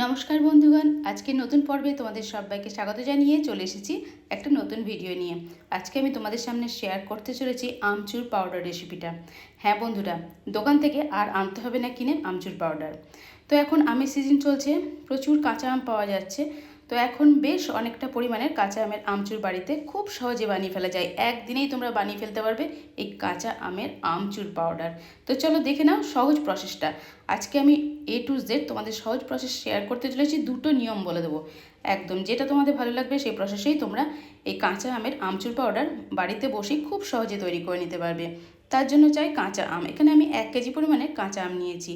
নমস্কার বন্ধুগণ, আজকে নতুন পর্বে তোমাদের সবাইকে স্বাগত জানিয়ে চলে এসেছি একটা নতুন ভিডিও নিয়ে। আজকে আমি তোমাদের সামনে শেয়ার করতে চলেছি আমচুর পাউডার রেসিপিটা। হ্যাঁ বন্ধুরা, দোকান থেকে আর আনতে হবে না কিনে আমচুর পাউডার। তো এখন আমের সিজন চলছে, প্রচুর কাঁচা আম পাওয়া যাচ্ছে। তো এখন বেশ অনেকটা পরিমাণের কাঁচা আমের আমচুর বাড়িতে খুব সহজে বানিয়ে ফেলা যায়। একদিনেই তোমরা বানিয়ে ফেলতে পারবে এই কাঁচা আমের আমচুর পাউডার। তো চলো দেখে নাও সহজ প্রসেসটা। আজকে আমি A to Z তোমাদের সহজ প্রসেস শেয়ার করতে চলেছি। দুটো নিয়ম বলে দেবো, একদম যেটা তোমাদের ভালো লাগবে সেই প্রসেসেই তোমরা এই কাঁচা আমের আমচুর পাউডার বাড়িতে বসেই খুব সহজে তৈরি করে নিতে পারবে। তার জন্য চাই কাঁচা আম। এখানে আমি 1 কেজি পরিমাণে কাঁচা আম নিয়েছি।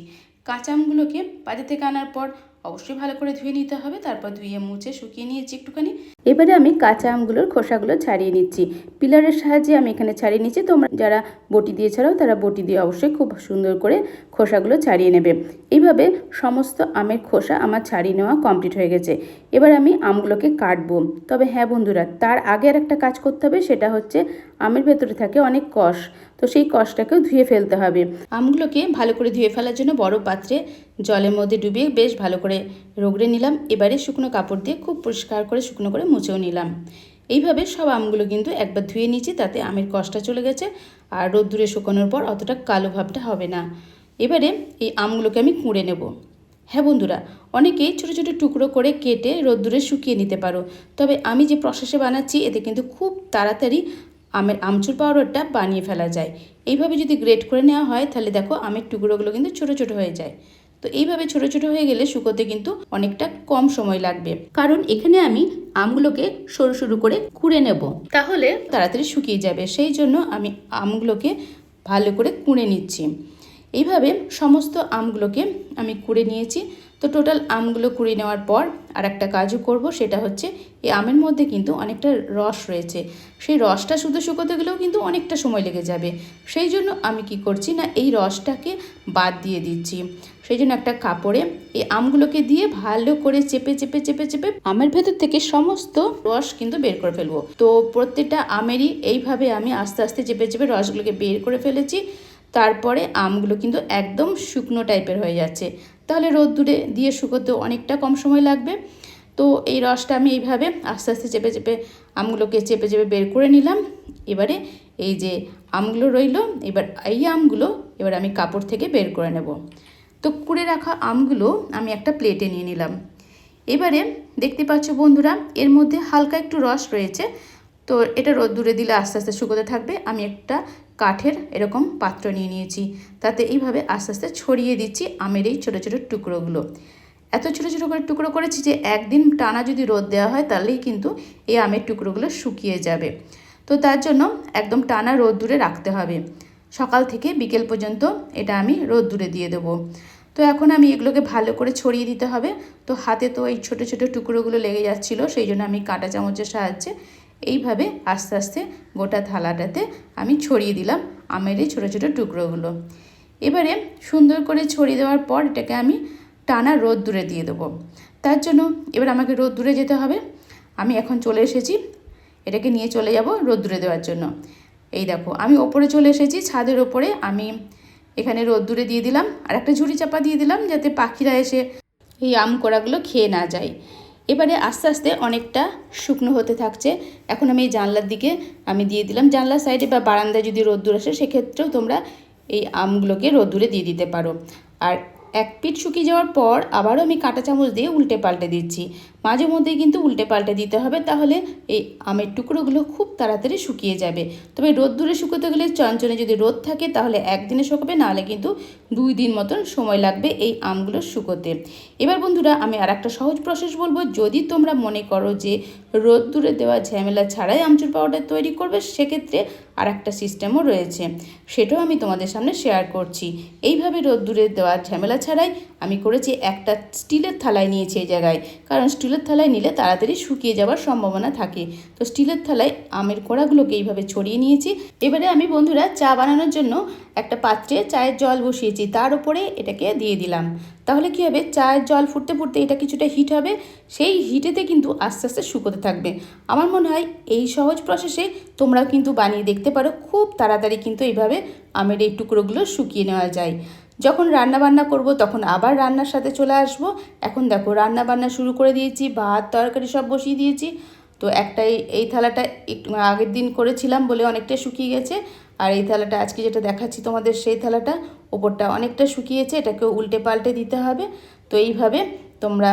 কাঁচা আমগুলোকে বাজার থেকে আনার পর অবশ্যই ভালো করে ধুয়ে নিতে হবে, তারপর ধুয়ে মুছে শুকিয়ে নিয়েছি একটুখানি। এবারে আমি কাঁচা আমগুলোর খোসাগুলো ছাড়িয়ে নিচ্ছি। পিলারের সাহায্যে আমি এখানে ছাড়িয়ে নিচ্ছি। তোমরা যারা বটি দিয়ে ছাড়াও তারা বটি দিয়ে অবশ্যই খুব সুন্দর করে খোসাগুলো ছাড়িয়ে নেবে। এইভাবে সমস্ত আমের খোসা আমার ছাড়িয়ে নেওয়া কমপ্লিট হয়ে গেছে। এবার আমি আমগুলোকে কাটবো। তবে হ্যাঁ বন্ধুরা, তার আগে আর একটা কাজ করতে হবে, সেটা হচ্ছে আমের ভেতরে থাকে অনেক কষ। তো সেই কষটাকেও ধুয়ে ফেলতে হবে। আমগুলোকে ভালো করে ধুয়ে ফেলার জন্য বড় পাত্রে জলের মধ্যে ডুবিয়ে বেশ ভালো করে রগড়ে নিলাম। এবারে শুকনো কাপড় দিয়ে খুব পরিষ্কার করে শুকনো করে মুছেও নিলাম। এইভাবে সব আমগুলো কিন্তু একবার ধুয়ে নিয়েছি, তাতে আমের কষটা চলে গেছে আর রোদ্দুরে শুকানোর পর অতটা কালো ভাবটা হবে না। এবারে এই আমগুলোকে আমি কুঁড়ে নেব। হ্যাঁ বন্ধুরা, অনেকেই ছোটো ছোটো টুকরো করে কেটে রোদ্দুরে শুকিয়ে নিতে পারো। তবে আমি যে প্রসেসে বানাচ্ছি এতে কিন্তু খুব তাড়াতাড়ি আমের আমচুর পাউডারটা বানিয়ে ফেলা যায়। এইভাবে যদি গ্রেট করে নেওয়া হয় তাহলে দেখো আমের টুকরোগুলো কিন্তু ছোটো ছোটো হয়ে যায়। তো এইভাবে ছোটো ছোটো হয়ে গেলে শুকোতে কিন্তু অনেকটা কম সময় লাগবে, কারণ এখানে আমি আমগুলোকে সরু সরু করে কুড়ে নেব, তাহলে তাড়াতাড়ি শুকিয়ে যাবে। সেই জন্য আমি আমগুলোকে ভালো করে কুড়ে নিচ্ছি। এইভাবে সমস্ত আমগুলোকে আমি কুড়ে নিয়েছি। তো টোটাল আমগুলো কুড়ে নেওয়ার পর আর একটা কাজও করব, সেটা হচ্ছে এই আমের মধ্যে কিন্তু অনেকটা রস রয়েছে। সেই রসটা শুধু শুকোতে গেলেও কিন্তু অনেকটা সময় লেগে যাবে। সেই জন্য আমি কি করছি না, এই রসটাকে বাদ দিয়ে দিচ্ছি। সেই জন্য একটা কাপড়ে এই আমগুলোকে দিয়ে ভালো করে চেপে চেপে চেপে চেপে আমের ভেতর থেকে সমস্ত রস কিন্তু বের করে ফেলবো। তো প্রত্যেকটা আমেরই এইভাবে আমি আস্তে আস্তে চেপে চেপে রসগুলোকে বের করে ফেলেছি। তারপরে আমগুলো কিন্তু একদম শুকনো টাইপের হয়ে যাচ্ছে, তাহলে রোদ্দুরে দিয়ে শুকোতেও অনেকটা কম সময় লাগবে। তো এই রসটা আমি এইভাবে আস্তে আস্তে চেপে চেপে আমগুলোকে চেপে চেপে বের করে নিলাম। এবারে এই যে আমগুলো রইলো, এবার এই আমগুলো এবার আমি কাপড় থেকে বের করে নেব। তো কুড়ে রাখা আমগুলো আমি একটা প্লেটে নিয়ে নিলাম। এবারে দেখতে পাচ্ছ বন্ধুরা, এর মধ্যে হালকা একটু রস রয়েছে। তো এটা রোদ্দুরে দিলে আস্তে আস্তে শুকোতে থাকবে। আমি একটা কাঠের এরকম পাত্র নিয়ে নিয়েছি, তাতে এইভাবে আস্তে আস্তে ছড়িয়ে দিচ্ছি আমের এই ছোটো ছোটো টুকরোগুলো। এত ছোটো ছোটো করে টুকরো করেছি যে একদিন টানা যদি রোদ দেওয়া হয় তাহলেই কিন্তু এই আমের টুকরোগুলো শুকিয়ে যাবে। তো তার জন্য একদম টানা রোদ্দুরে রাখতে হবে। সকাল থেকে বিকেল পর্যন্ত এটা আমি রোদ্দুরে দিয়ে দেবো। তো এখন আমি এগুলোকে ভালো করে ছড়িয়ে দিতে হবে। তো হাতে তো এই ছোটো ছোটো টুকরোগুলো লেগে যাচ্ছিলো, সেই জন্য আমি কাঁটা চামচের সাহায্যে এইভাবে আস্তে আস্তে গোটা থালাটাতে আমি ছড়িয়ে দিলাম আমের এই ছোটো ছোটো টুকরোগুলো। এবারে সুন্দর করে ছড়িয়ে দেওয়ার পর এটাকে আমি টানা রোদ্দুরে দিয়ে দেবো। তার জন্য এবার আমাকে রোদ্দুরে যেতে হবে। আমি এখন চলে এসেছি, এটাকে নিয়ে চলে যাব রোদ্দুরে দেওয়ার জন্য। এই দেখো আমি ওপরে চলে এসেছি, ছাদের ওপরে আমি এখানে রোদ্দুরে দিয়ে দিলাম আর একটা ঝুড়ি চাপা দিয়ে দিলাম, যাতে পাখিরা এসে এই আম কোড়াগুলো খেয়ে না যায়। এবারে আস্তে আস্তে অনেকটা শুকনো হতে থাকছে। এখন আমি এই জানলার দিকে আমি দিয়ে দিলাম। জানলার সাইডে বা বারান্দায় যদি রোদ্দুর আসে সেক্ষেত্রেও তোমরা এই আমগুলোকে রোদ্দুরে দিয়ে দিতে পারো। আর এক পিঠ শুকিয়ে যাওয়ার পর আবারও আমি কাঁটা চামচ দিয়ে উল্টে পাল্টে দিচ্ছি। মাঝে মধ্যেই কিন্তু উল্টে পাল্টে দিতে হবে, তাহলে এই আমের টুকরোগুলো খুব তাড়াতাড়ি শুকিয়ে যাবে। তবে রোদ্দুরে শুকোতে গেলে চঞ্চলে যদি রোদ থাকে তাহলে একদিনে শুকাবে, নাহলে কিন্তু 2 দিন মতন সময় লাগবে এই আমগুলো শুকোতে। এবার বন্ধুরা আমি আর একটা সহজ প্রসেস বলবো। যদি তোমরা মনে করো যে রোদ্দুরে দেওয়া ঝামেলা ছাড়াই আমচুর পাউডার তৈরি করবে, সেক্ষেত্রে আর একটা সিস্টেমও রয়েছে, সেটাও আমি তোমাদের সামনে শেয়ার করছি। এইভাবে রোদ্দুরে দেওয়ার ঝামেলা ছাড়াই আমি করেছি। একটা স্টিলের থালায় নিয়েছি এই জায়গায়, কারণ স্টিলের থালায় নিলে তাড়াতাড়ি শুকিয়ে যাওয়ার সম্ভাবনা থাকে। তো স্টিলের থালায় আমের কোড়াগুলোকে এইভাবে ছড়িয়ে নিয়েছি। এবারে আমি বন্ধুরা চা বানানোর জন্য একটা পাত্রে চায়ের জল বসিয়েছি, তার উপরে এটাকে দিয়ে দিলাম। তাহলে কী হবে, চায়ের জল ফুটতে ফুটতে এটা কিছুটা হিট হবে, সেই হিটেতে কিন্তু আস্তে আস্তে শুকোতে থাকবে। আমার মনে হয় এই সহজ প্রসেসে তোমরাও কিন্তু বানিয়ে দেখতে পারো। খুব তাড়াতাড়ি কিন্তু এইভাবে আমের এই টুকরোগুলো শুকিয়ে নেওয়া যায়। যখন রান্না বান্না করব তখন আবার রান্নার সাথে চলে আসব। এখন দেখো রান্না বান্না শুরু করে দিয়েছি, ভাত তরকারি সব বসিয়ে দিয়েছি। তো এই থালাটা একটু আগের দিন করেছিলাম বলে অনেকটা শুকিয়ে গেছে, আর এই থালাটা আজকে যেটা দেখাচ্ছি তোমাদের সেই থালাটা ওপরটা অনেকটা শুকিয়েছে, এটাকে উল্টে পাল্টে দিতে হবে। তো এইভাবে তোমরা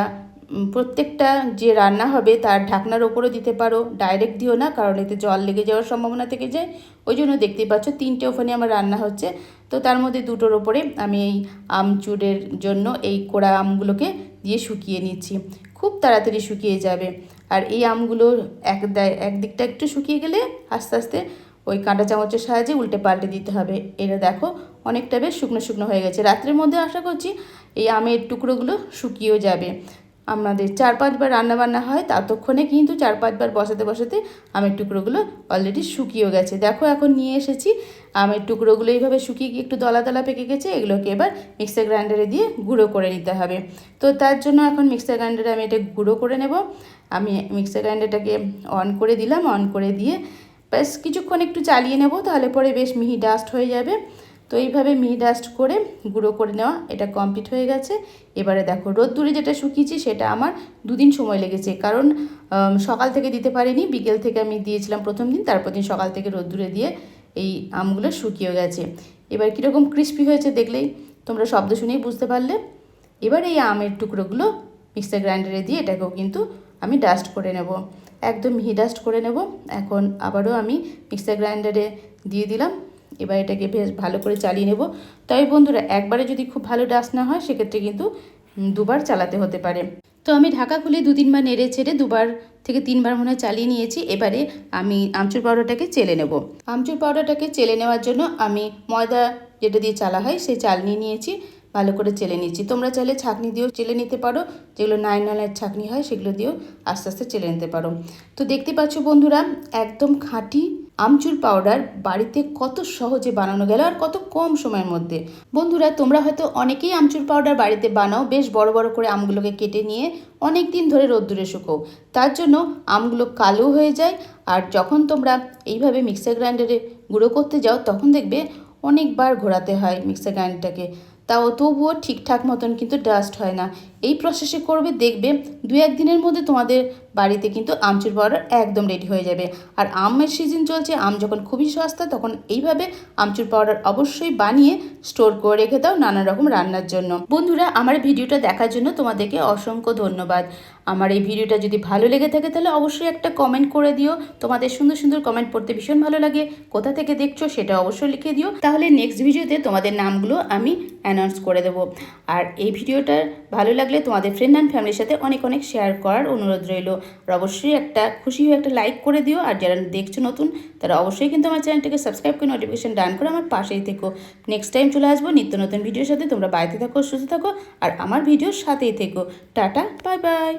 প্রত্যেকটা যে রান্না হবে তার ঢাকনার ওপরও দিতে পারো, ডাইরেক্ট দিও না, কারণ এতে জল লেগে যাওয়ার সম্ভাবনা থেকে যায়। ওই জন্য দেখতেই পাচ্ছ 3টে ওভেনে আমার রান্না হচ্ছে। তো তার মধ্যে 2টোর ওপরে আমি এই আমচুরের জন্য এই কোড়া আমগুলোকে দিয়ে শুকিয়ে নিচ্ছি। খুব তাড়াতাড়ি শুকিয়ে যাবে। আর এই আমগুলো একদিকটা একটু শুকিয়ে গেলে আস্তে আস্তে ওই কাঁটা চামচের সাহায্যে উল্টে পাল্টে দিতে হবে। এটা দেখো অনেকটা বেশ শুকনো শুকনো হয়ে গেছে। রাত্রের মধ্যে আশা করছি এই আমের টুকরোগুলো শুকিয়েও যাবে। আমাদের 4-5 বার রান্নাবান্না হয়, ততক্ষণে কিন্তু 4-5 বার বসাতে বসাতে আমের টুকরোগুলো অলরেডি শুকিয়েও গেছে। দেখো এখন নিয়ে এসেছি আমের টুকরোগুলো, এইভাবে শুকিয়ে গিয়ে একটু দলা দলা পেকে গেছে। এগুলোকে এবার মিক্সার গ্রাইন্ডারে দিয়ে গুঁড়ো করে নিতে হবে। তো তার জন্য এখন মিক্সার গ্রাইন্ডারে আমি এটা গুঁড়ো করে নেব। আমি মিক্সার গ্রাইন্ডারটাকে অন করে দিলাম, অন করে দিয়ে ব্যাস কিছুক্ষণ একটু চালিয়ে নেব, তাহলে পরে বেশ মিহি ডাস্ট হয়ে যাবে। তো এইভাবে মিহি ডাস্ট করে গুঁড়ো করে নেওয়া এটা কমপ্লিট হয়ে গেছে। এবারে দেখো রোদ্দুরে যেটা শুকিয়েছি সেটা আমার 2 দিন সময় লেগেছে, কারণ সকাল থেকে দিতে পারিনি, বিকেল থেকে আমি দিয়েছিলাম প্রথম দিন, তারপর দিন সকাল থেকে রোদ্দুরে দিয়ে এই আমগুলো শুকিয়ে গেছে। এবার কীরকম ক্রিস্পি হয়েছে দেখলেই তোমরা শব্দ শুনেই বুঝতে পারলে। এবার এই আমের টুকরোগুলো মিক্সার গ্রাইন্ডারে দিয়ে এটাকেও কিন্তু আমি ডাস্ট করে নেব, একদম মিহি ডাস্ট করে নেব। এখন আবারও আমি মিক্সার গ্রাইন্ডারে দিয়ে দিলাম। এবার এটাকে বেশ ভালো করে চালিয়ে নেব। তবে বন্ধুরা একবারে যদি খুব ভালো ডাস্ট না হয় সেক্ষেত্রে কিন্তু 2বার চালাতে হতে পারে। তো আমি ঢাকা খুলে 2-3 বার নেড়ে ছেড়ে 2বার থেকে 3 বার মনে হয় চালিয়ে নিয়েছি। এবারে আমি আমচুর পাউডারটাকে চেলে নেব। আমচুর পাউডারটাকে চেলে নেওয়ার জন্য আমি ময়দা যেটা দিয়ে চালা হয় সেই চাল নিয়েছি, ভালো করে চেলে নিচ্ছি। তোমরা চাইলে ছাঁকনি দিয়েও চেলে নিতে পারো, যেগুলো নাইলনের ছাঁকনি হয় সেগুলো দিয়েও আস্তে আস্তে চেলে নিতে পারো। তো দেখতে পাচ্ছ বন্ধুরা একদম খাঁটি আমচুর পাউডার বাড়িতে কত সহজে বানানো গেল আর কত কম সময়ের মধ্যে। বন্ধুরা তোমরা হয়তো অনেকেই আমচুর পাউডার বাড়িতে বানাও, বেশ বড় বড় করে আমগুলোকে কেটে নিয়ে অনেক দিন ধরে রোদ্দুরে শুকোও, তার জন্য আমগুলো কালো হয়ে যায়। আর যখন তোমরা এইভাবে মিক্সার গ্রাইন্ডারে গুঁড়ো করতে যাও তখন দেখবে অনেকবার ঘোরাতে হয় মিক্সার গ্রাইন্ডারটাকে, তাও তবুও ঠিকঠাক মতন কিন্তু ডাস্ট হয় না। এই প্রসেসে করবে দেখবে 2-1 দিনের মধ্যে তোমাদের বাড়িতে কিন্তু আমচুর পাউডার একদম রেডি হয়ে যাবে। আর আমের সিজন চলছে, আম যখন খুবই সস্তা তখন এইভাবে আমচুর পাউডার অবশ্যই বানিয়ে স্টোর করে রেখে দাও নানা রকম রান্নার জন্য। বন্ধুরা আমার ভিডিওটা দেখার জন্য তোমাদেরকে অসংখ্য ধন্যবাদ। আমার এই ভিডিওটা যদি ভালো লেগে থাকে তাহলে অবশ্যই একটা কমেন্ট করে দিও। তোমাদের সুন্দর সুন্দর কমেন্ট পড়তে ভীষণ ভালো লাগে। কোথা থেকে দেখছো সেটা অবশ্যই লিখে দিও, তাহলে নেক্সট ভিডিওতে তোমাদের নামগুলো আমি অ্যানাউন্স করে দেবো। আর এই ভিডিওটা ভালো লাগলে তোমাদের ফ্রেন্ড অ্যান্ড ফ্যামিলির সাথে অনেক অনেক শেয়ার করার অনুরোধ রইল। আর অবশ্যই একটা খুশি হয়ে একটা লাইক করে দিও। আর যারা দেখছো নতুন তারা অবশ্যই কিন্তু আমার চ্যানেলটাকে সাবস্ক্রাইব করে নোটিফিকেশন ডান করে আমার পাশেই থেকো। নেক্সট টাইম চলে আসবো নিত্য নতুন ভিডিওর সাথে। তোমরা বাড়িতে থাকো, সুস্থ থাকো আর আমার ভিডিওর সাথেই থেকো। Tata, bye bye.